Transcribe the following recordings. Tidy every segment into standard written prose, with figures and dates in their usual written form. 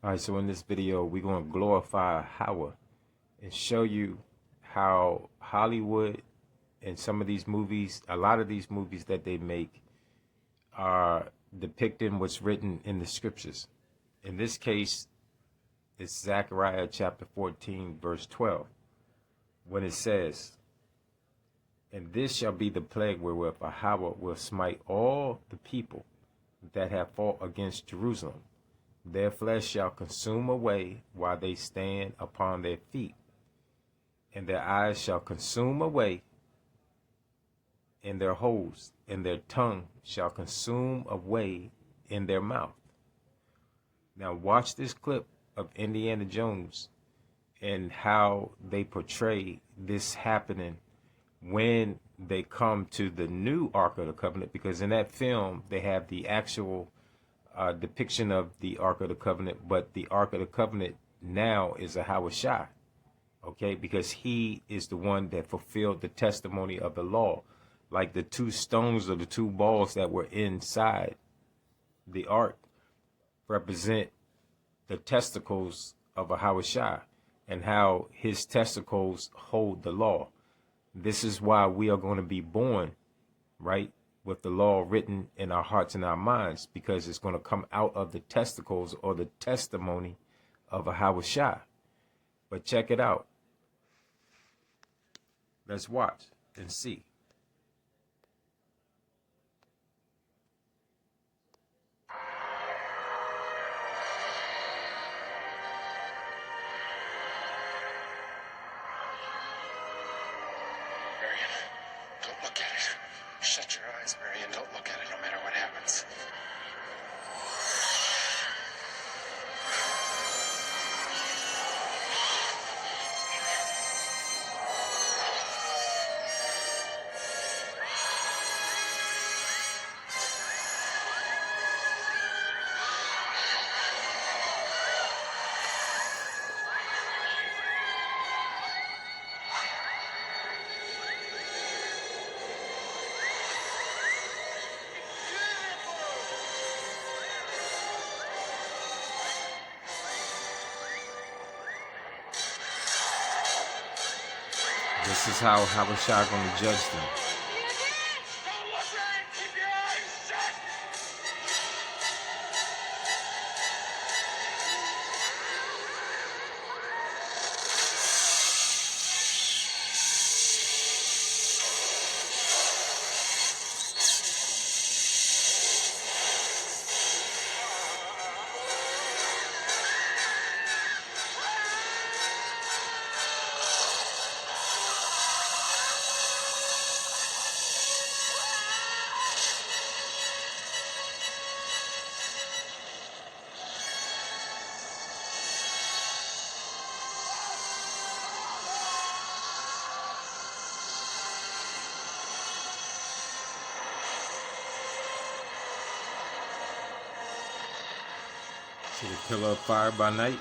All right, so in this video, we're going to glorify Hawa and show you how Hollywood and some of these movies, a lot of these movies that they make, are depicting what's written in the scriptures. In this case, it's Zechariah chapter 14, verse 12, when it says, "And this shall be the plague wherewith Hawa will smite all the people that have fought against Jerusalem. Their flesh shall consume away while they stand upon their feet, and their eyes shall consume away in their holes, and their tongue shall consume away in their mouth." Now watch this clip of Indiana Jones and how they portray this happening when they come to the new Ark of the Covenant, because in that film they have the actual depiction of the Ark of the Covenant, but the Ark of the Covenant now is a Hawashai, okay, because he is the one that fulfilled the testimony of the law. Like the two stones or the two balls that were inside the Ark represent the testicles of a Hawashai and how his testicles hold the law. This is why we are going to be born, right, with the law written in our hearts and our minds, because it's going to come out of the testicles or the testimony of a Hawashai. But check it out. Let's watch and see. Marion, don't look at it. Shut your eyes, Marion. Don't look at it no matter what happens. This is how Hawashai going to judge them. Don't look at it! Keep your eyes shut! See the pillar of fire by night.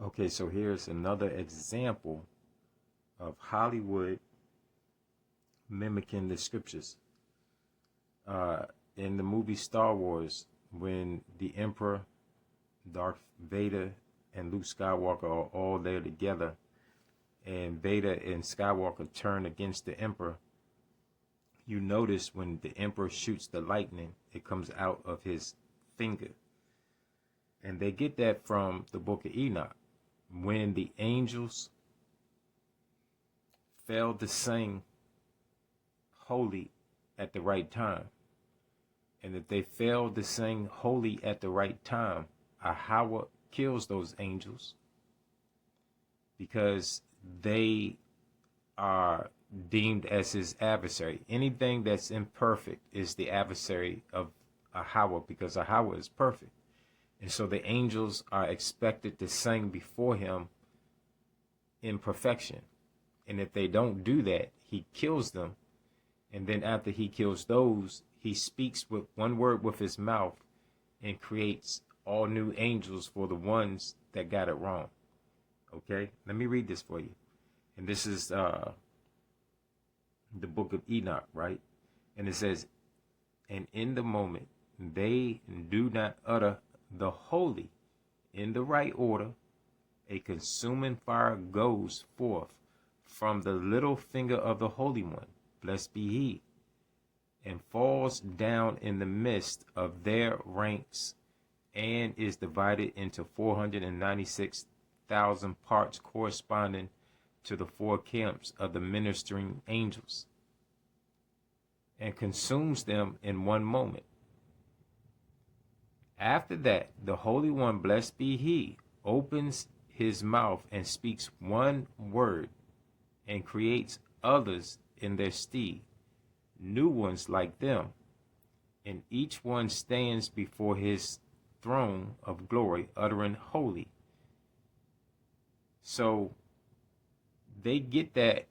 Okay, so here's another example of Hollywood mimicking the scriptures. In the movie Star Wars, when the Emperor, Darth Vader, and Luke Skywalker are all there together, and Vader and Skywalker turn against the Emperor, you notice when the Emperor shoots the lightning, it comes out of his finger. And they get that from the book of Enoch. When the angels failed to sing holy at the right time, and if they failed to sing holy at the right time, Ahawa kills those angels because they are deemed as his adversary. Anything that's imperfect is the adversary of Ahawa, because Ahawa is perfect. And so the angels are expected to sing before him in perfection. And if they don't do that, he kills them And then after he kills those, he speaks with one word with his mouth and creates all new angels for the ones that got it wrong. Okay, let me read this for you. And this is the book of Enoch, right? And it says, and in the moment they do not utter the holy in the right order, a consuming fire goes forth from the little finger of the Holy One, blessed be he, and falls down in the midst of their ranks, and is divided into 496,000 parts corresponding to the four camps of the ministering angels, and consumes them in one moment. After that, the Holy One, blessed be he, opens his mouth and speaks one word and creates others in their stead, new ones like them, and each one stands before his throne of glory, uttering holy. So they get that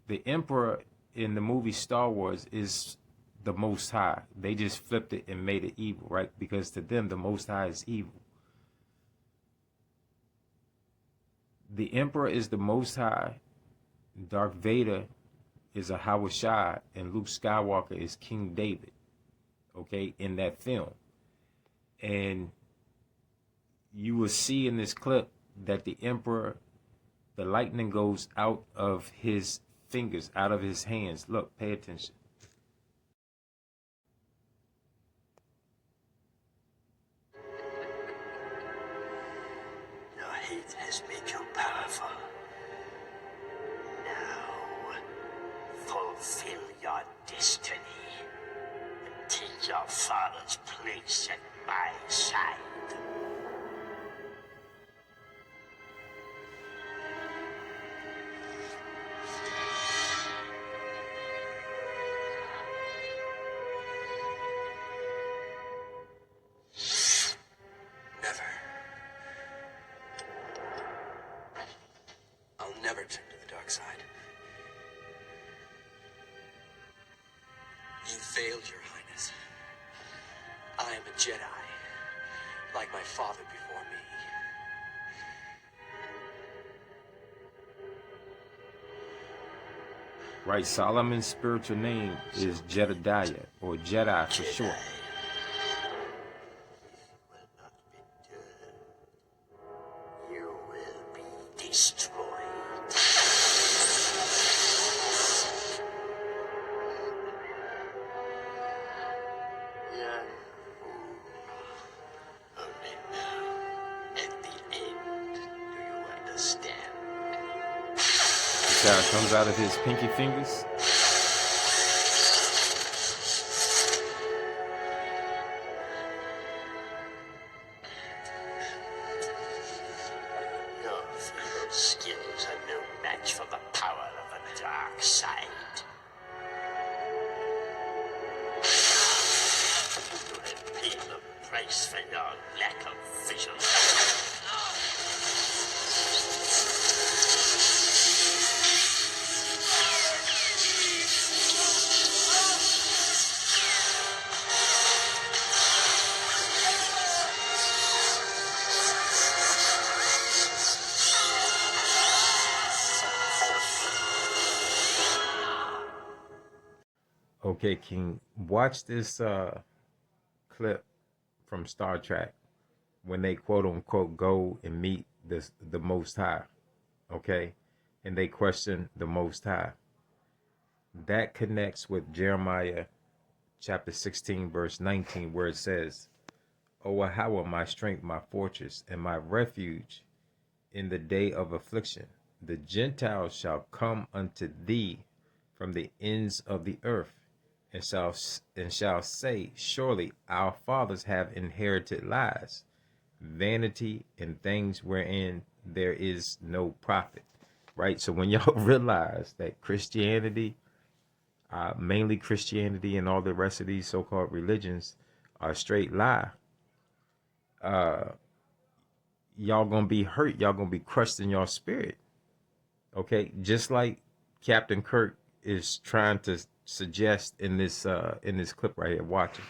the emperor in the movie Star Wars is the Most High. They just flipped it and made it evil, right? Because to them, the Most High is evil. The emperor is the Most High. Darth Vader is a Hawashai, and Luke Skywalker is King David, okay, in that film. And you will see in this clip that the emperor, the lightning goes out of his fingers, out of his hands. Look, pay attention. Your hate has made you powerful. Now, fulfill your destiny and take your father's place at my side. Never. I'll never turn to the dark side. You failed, Your Highness. I am a Jedi, like my father before me. Right, Solomon's spiritual name is Jedediah, or Jedi for short. Will not be done. You will be destroyed. Young fool. Only now, at the end, do you understand? See how it comes out of his pinky fingers? Your feeble skills are no match for the power of the dark side. You have paid the price for your lack of vision. Okay, King, watch this clip from Star Trek when they quote unquote go and meet the Most High, okay, and they question the Most High. That connects with Jeremiah chapter 16 verse 19, where it says, O Yahweh, my strength, my fortress, and my refuge in the day of affliction, the Gentiles shall come unto thee from the ends of the earth, and shall say, surely our fathers have inherited lies, vanity, and things wherein there is no profit. Right? So when y'all realize that Christianity, mainly Christianity and all the rest of these so-called religions are a straight lie, y'all gonna be hurt. Y'all gonna be crushed in your spirit. Okay? Just like Captain Kirk is trying to suggest in this clip right here. Watch it.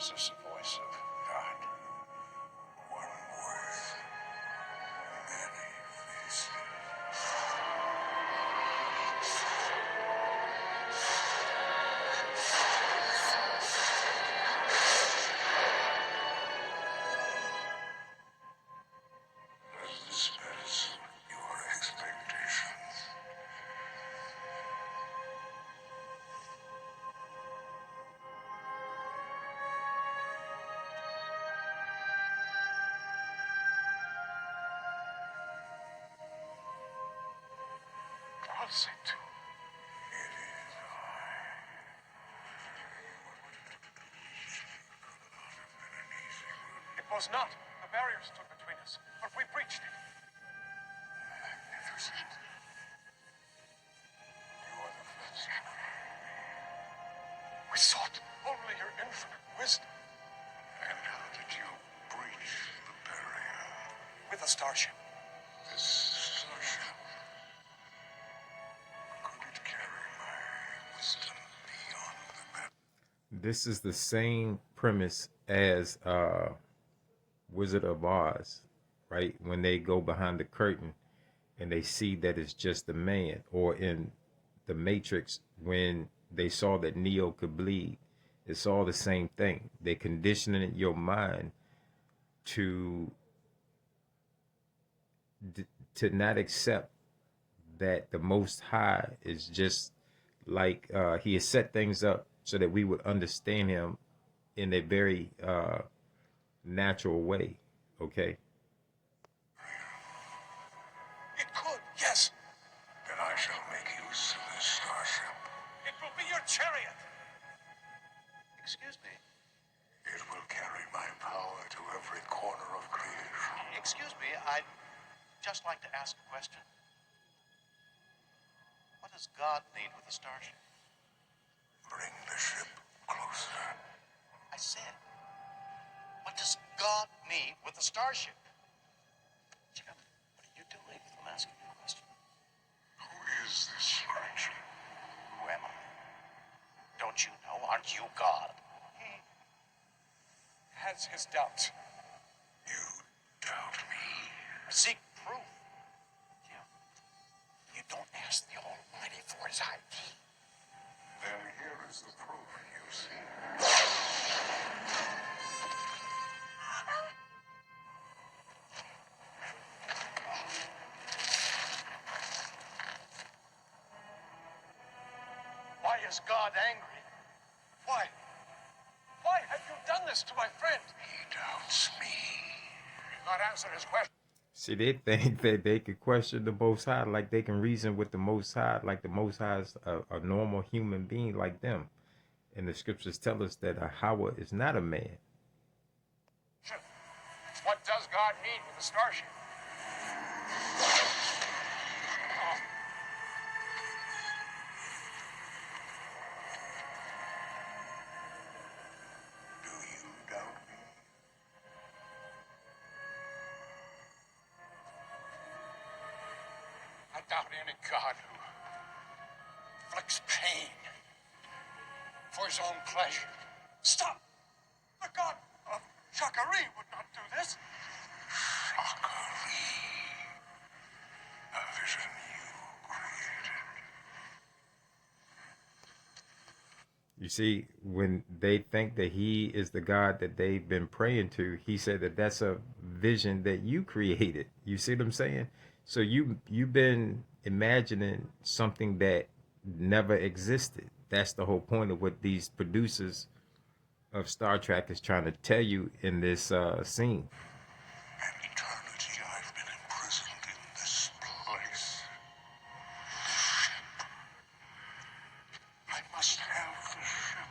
Is this the voice of God? One voice, many faces. Does this meet your expectations? Was it? It is I. It was not. The barrier stood between us, but we breached it. Magnificent. You are the first. We sought only your infinite wisdom. And how did you breach the barrier? With a starship. This starship. Could it carry my wisdom beyond the barrier? This is the same premise as Wizard of Oz, right? When they go behind the curtain and they see that it's just a man, or in the Matrix when they saw that Neo could bleed. It's all the same thing. They're conditioning your mind to not accept that the Most High is just like he has set things up so that we would understand him in a very natural way. Okay. It could, yes. Then I shall make use of this starship. It will be your chariot. Excuse me. It will carry my power to every corner of creation. Excuse me, I'd just like to ask a question. What does God need with a starship? Bring the ship closer. I said, what does God need with a starship? Jim, what are you doing? I'm asking you a question. Who is this stranger? Who am I? Don't you know? Aren't you God? He has his doubts. You doubt me? Seek proof. Jim, you don't ask the Almighty for his ID. Then here is the proof you see. Why is God angry? Why? Why have you done this to my friend? He doubts me. Not answer his question. See, they think that they could question the Most High, like they can reason with the Most High, like the Most High is a normal human being like them. And the scriptures tell us that a Hawa is not a man. What does God need with a starship? Do you doubt me? I doubt any God who inflicts pain for his own pleasure. Stop! The God of Shakari would not do this. Shakari. A vision you created. You see, when they think that he is the God that they've been praying to, he said that that's a vision that you created. You see what I'm saying? So you've been imagining something that never existed. That's the whole point of what these producers of Star Trek is trying to tell you in this scene. An eternity I've been imprisoned in this place. I must have the ship.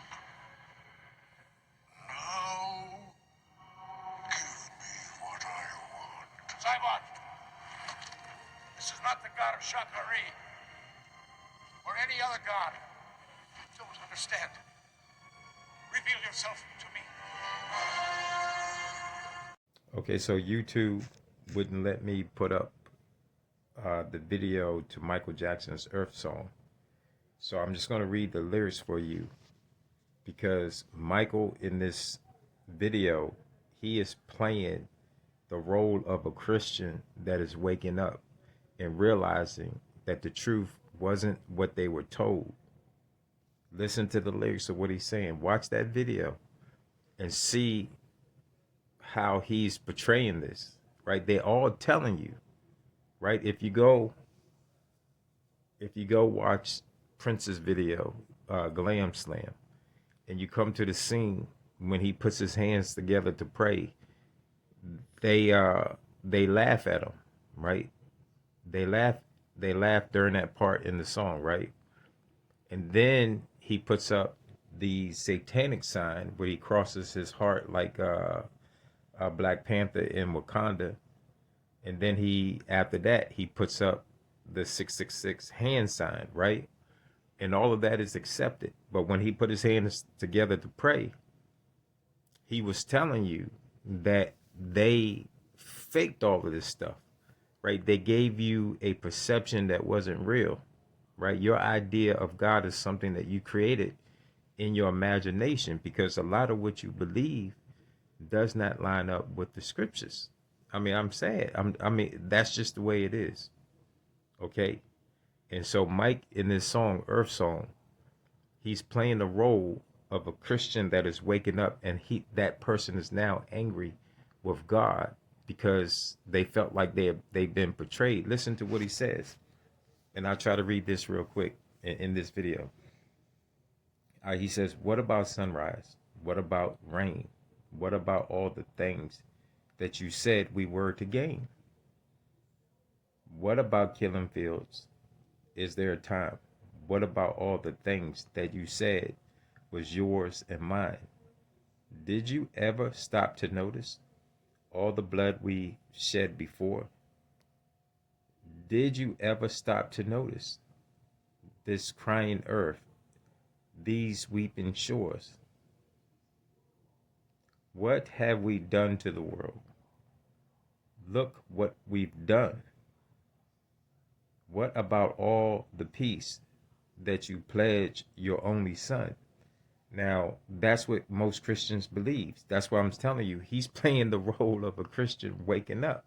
Now, give me what I want. Simon! This is not the god of Shakari. Or any other god. I don't understand. Reveal yourself to me. Okay, so YouTube wouldn't let me put up the video to Michael Jackson's Earth Song. So I'm just going to read the lyrics for you, because Michael in this video, he is playing the role of a Christian that is waking up and realizing that the truth wasn't what they were told. Listen to the lyrics of what he's saying. Watch that video and see how he's portraying this, right? They're all telling you, right? If you go watch Prince's video, Glam Slam, and you come to the scene when he puts his hands together to pray, they laugh at him, right? They laugh during that part in the song, right? And then he puts up the satanic sign where he crosses his heart like Black Panther in Wakanda. And then after that, he puts up the 666 hand sign, right? And all of that is accepted. But when he put his hands together to pray, he was telling you that they faked all of this stuff, right? They gave you a perception that wasn't real, right? Your idea of God is something that you created in your imagination, because a lot of what you believe does not line up with the scriptures. I mean, I'm sad. I mean, that's just the way it is. Okay. And so Mike in this song, Earth Song, he's playing the role of a Christian that is waking up, and that person is now angry with God because they felt like they've been betrayed. Listen to what he says. And I'll try to read this real quick in this video. He says, what about sunrise? What about rain? What about all the things that you said we were to gain? What about killing fields? Is there a time? What about all the things that you said was yours and mine? Did you ever stop to notice all the blood we shed before? Did you ever stop to notice this crying earth, these weeping shores? What have we done to the world? Look what we've done. What about all the peace that you pledge your only son? Now, that's what most Christians believe. That's why I'm telling you, he's playing the role of a Christian waking up.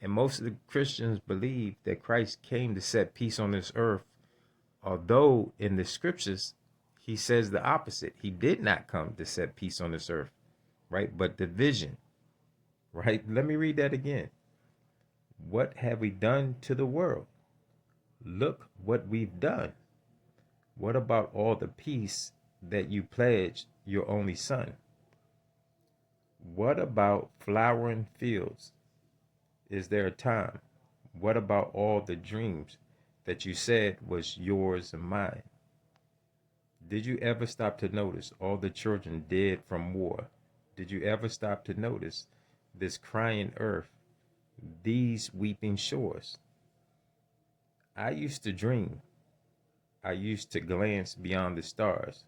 And most of the Christians believe that Christ came to set peace on this earth, although in the scriptures, he says the opposite. He did not come to set peace on this earth, right? But division, right? Let me read that again. What have we done to the world? Look what we've done. What about all the peace that you pledged your only son? What about flowering fields? Is there a time? What about all the dreams that you said was yours and mine? Did you ever stop to notice all the children dead from war? Did you ever stop to notice this crying earth, these weeping shores? I used to dream. I used to glance beyond the stars.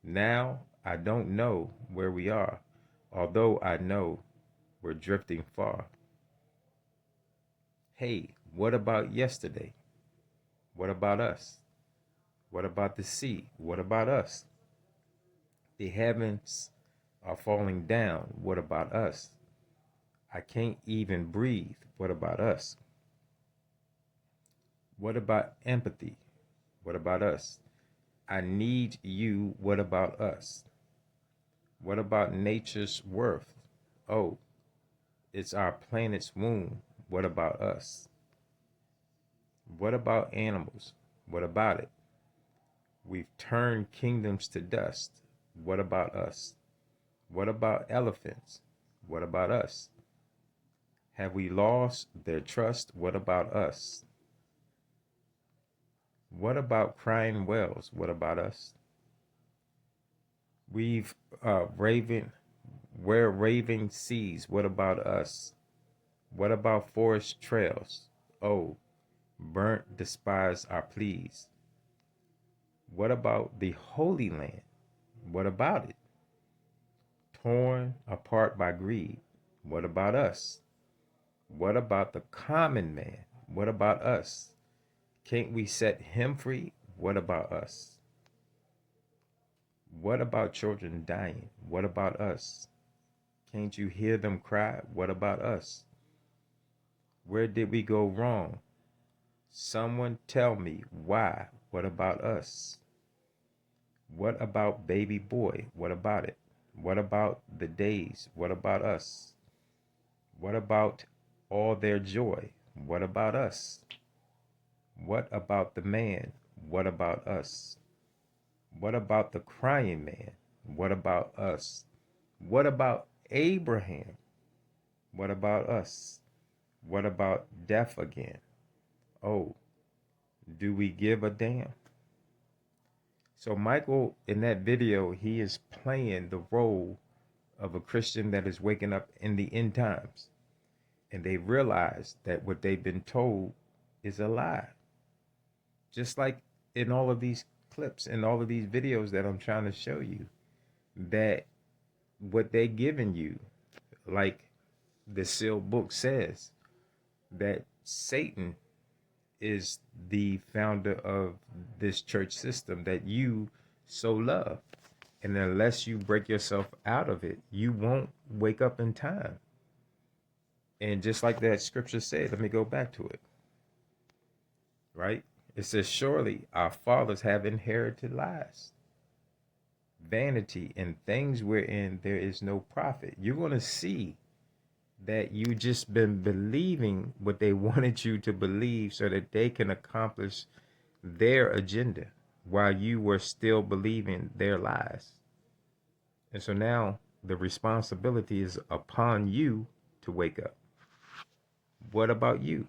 Now I don't know where we are, although I know we're drifting far. Hey, what about yesterday? What about us? What about the sea? What about us? The heavens are falling down. What about us? I can't even breathe. What about us? What about empathy? What about us? I need you. What about us? What about nature's worth? Oh, it's our planet's womb. What about us? What about animals? What about it? We've turned kingdoms to dust. What about us? What about elephants? What about us? Have we lost their trust? What about us? What about crying wells? What about us? We're raving seas. What about us? What about forest trails? Oh, burnt, despise our pleas. What about the Holy Land? What about it? Torn apart by greed. What about us? What about the common man? What about us? Can't we set him free? What about us? What about children dying? What about us? Can't you hear them cry? What about us? Where did we go wrong? Someone tell me why. What about us? What about baby boy? What about it? What about the days? What about us? What about all their joy? What about us? What about the man? What about us? What about the crying man? What about us? What about Abraham? What about us? What about death again? Oh, do we give a damn? So Michael, in that video, he is playing the role of a Christian that is waking up in the end times. And they realize that what they've been told is a lie. Just like in all of these clips and all of these videos that I'm trying to show you, that what they're giving you, like the sealed book says, that Satan is the founder of this church system that you so love. And unless you break yourself out of it, you won't wake up in time. And just like that scripture said, let me go back to it. Right? It says, surely our fathers have inherited lies, vanity, and things wherein there is no profit. You're going to see that you just been believing what they wanted you to believe so that they can accomplish their agenda while you were still believing their lies. And so now the responsibility is upon you to wake up. What about you?